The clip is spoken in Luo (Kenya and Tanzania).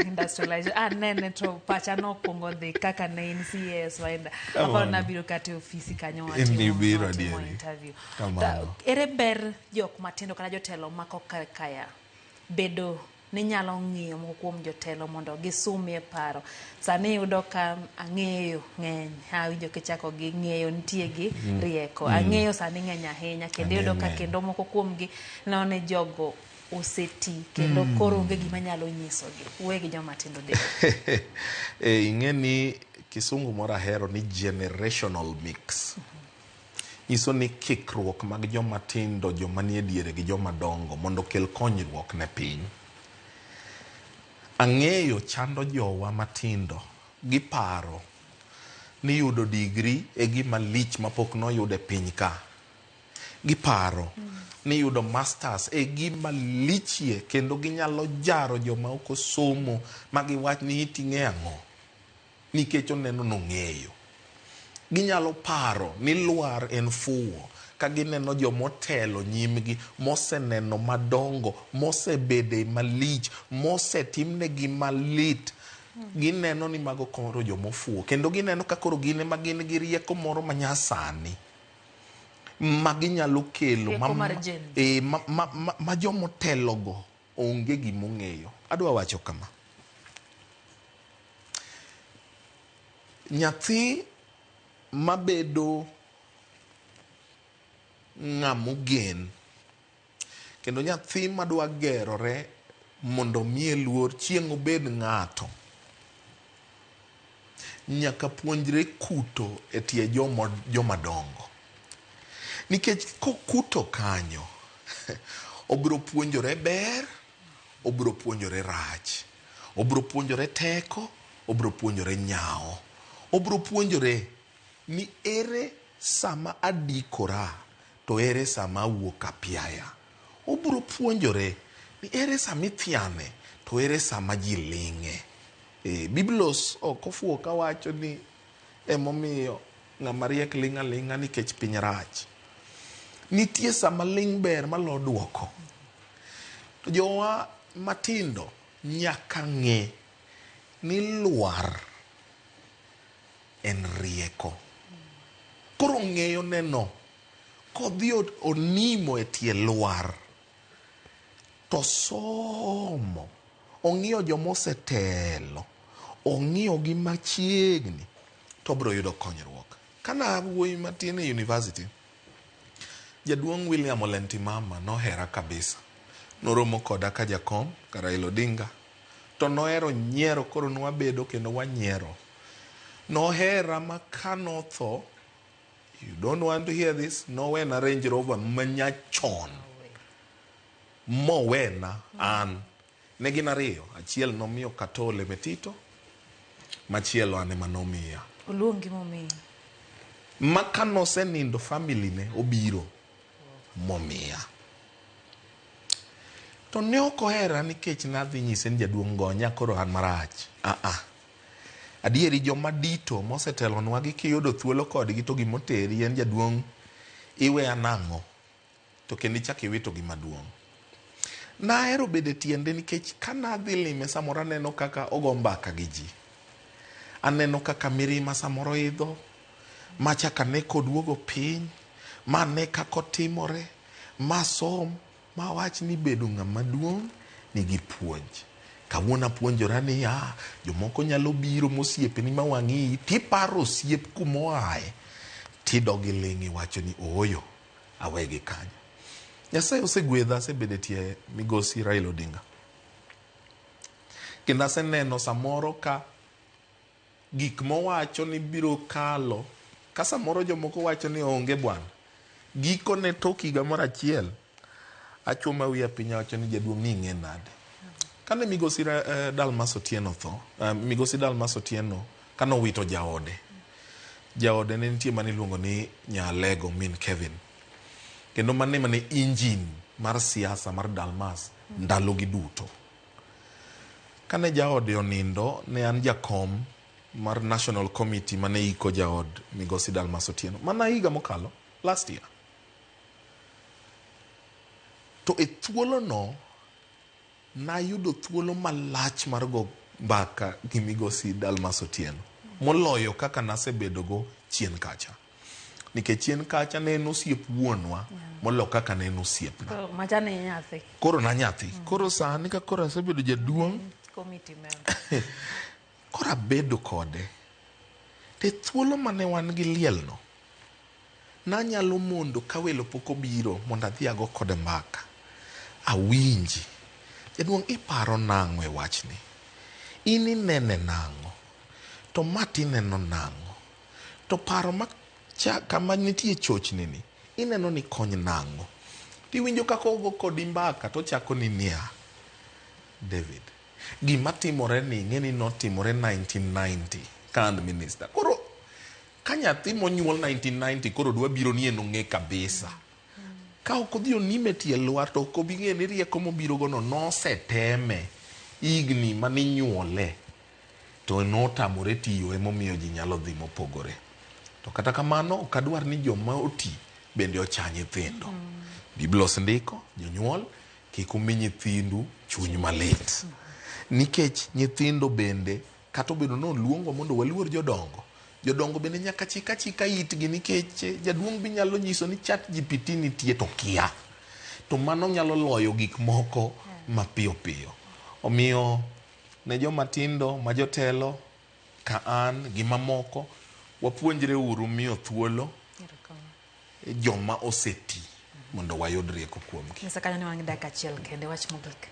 industrialization nene to pacha nokwongo dhi kaka ne in CS waenda aparo nabiro kate ofisi kanyo watimo interview. Ere ber jok matindo kata jotelo mako kaya bedo ni nyalo ng'iyo moko kuom jotelo mondo gisumie paro. Sani yudo ka ang'eyo ng'eny awinjo kichako gi ng'eyo nitie gi rieko. Ang'eyo sani ng'eny ahinya kendo yudo ka kendo moko kuom gi none jogo oseti kendo koro onge gima nyalo nyisogi wegi joma tindo de. Ing'eni kisungu moro ahero ni generational mix. Nyiso ni kikruok mag joma tindo, joma nie diere gi joma dongo mondo kel konyruok ne piny. Ang'eyo chando jowa matindo giparo ni yudo digri e gima lich mapok noyude piny ka. Giparo ni yudo masters e gima lichie kendo ginyalo jaro joma ok osomo magiwach ni iting'e ang'o nikech oneno nong'eyo. Ginyalo paro ni lwar en fuwo ka gineno jomotelo nyimgi moseneno madongo mosebede malich mosetimnegi malit. Gineno ni mago koro jomofuwo kendo gineno ka koro gine ma gin gi rieko moro manyasani ma ginyalo kelo ma jomotelogo onge gimong'eyo. Adwa wacho kama, nyathi mabedo ng'amogen kendo nyathi madwa gerore mondo miye luor chieng' obed ng'ato nyaka puonjre kuto e tie joma dongo. Nikech kokuto kanyo obiro puonjore ber, obiro puonjore rach, obiro puonjore teko, obiro puonjore nyao, obiro puonjore ni ere sama adikora to ere sama awuok apiaya. Obiro puonjore ni ere sama ithiane to ere sama ji ling'e. Biblos ok ofuwo ka wacho ni emomiyo ng'ama riek ling'a ling'a nikech piny rach. Nitie sama ling' ber malo duoko. To jowa matindo nyaka ng'e ni lwar en rieko. Koro ng'eyo neno kodhi onimo e tie lwar to somo, ong'iyo jomosetelo, ong'iyo gi machiegni to biro yudo konyruok. Kana wuoyi matin e university, jaduong' William Ole Ntimama nohera kabisa. Noromo koda ka jakom ka Raila Odinga to nohero nyiero, koro nwabedo kendo wanyiero. Nohera makanotho, you don't want to hear this, nowena Range Rover manyachon mowena an. Ne gin ariyo, achiel nomiyo Katole Metito, machielo ane manomiya. Oluongi momiyo. Makanose nindo family ne obiro momiya. To ne okohera nikech nadhi nyise ni jaduong' gonya koro an marach. Adieri joma dito mosetelonwa gi kiyudo thuolo kodgi to gimoteri en jaduong' iwe anang'o to kendo ichak iwito gi maduong'. Nahero bede tiende nikech kanadhi lime samoro aneno kaka ogo mbaka gi ji. Aneno kaka mirima samoro idho, machaka ne koduogo piny, ma ne kakotimore, ma som, ma wach ni bedo ng'ama duong' nigi puonj. Kawuono apuonjora ni jomoko nyalo biro mosiepeni ma wang'i tiparo osiep kumoaye tidogi ling' iwacho ni oyo awegi kanyo. Nyasaye osegwedha, asebede tie migosi Raila Odinga. Kendo aseneno samoro ka gik mowacho ni biro kalo, ka samoro jomoko wacho ni onge bwana, giko ne tok higa moro achiel, achoma wiya piny awacho ni jaduong' ni ing'e nade. Kane migosi Dalmas Otieno tho, migosi Dalmas Otieno kanowito jaode. Jaode ne nitie mane iluongo ni Nyalego min Kevin. Kendo mane engine mar siasa mar Dalmas ndalo gi duto. Kane jaode onindo, ne an jakom mar National Committee mane iko jaod migosi Dalmas Otieno. Mana higa mokalo, last year. To e thuolo no, nayudo thuolo malach mar go mbaka gi migosi Dalmas Otieno moloyo kaka nasebedogo chien kacha, nikech chien kacha ne en osiep wuonwa molo kaka ne en osiepna. Koro na nyathi. Koro sani ka koro asebedo jaduong', koro abedo kode. Te thuolo mane wan gi lielno, nanyalo mondo ka welo pok obiro mondo adhi ago kode mbaka. Awinji. Jaduong' iparo nang'o e wachni? In inene nang'o? To mati neno nang'o? To paro kama nitie chochni ni, ineno ni kony nang'o? Tiwinjo kaka ogo kodi mbaka to chako ni niya, David, gima timore ni ng'eni notimore 1990 ka an minister. Koro ka nyathi monyuol 1990 koro dwa biro ni eno ng'e kabisa. Ka ok odhi onime tie lwar to ok obi ng'e ni rieko mobiro gono noseteme igni maninyuole to notamore tiyo emomiyo ji nyalo dhi mopogore. To kata kamano ok adwar ni joma oti bende ocha nyithindo. Biblia osendiko jonyuol kik umi nyithindu chuny malit. Nikech nyithindo bende kata obedo no luongo mondo waluor jodongo. Jodongo bende nyaka chika itgi, nikech jaduong' bi nyalo nyiso ni ChatGPT nitie to kia. To mano nyalo loyo gik moko mapiyo piyo. Omiyo ne joma tindo ma jotelo ka an gi mamoko wapuonjre uru miyo thuolo joma oseti mondo wayud rieko kuomgi. Kanyo ni wang' dakika achiel kende wach mogik.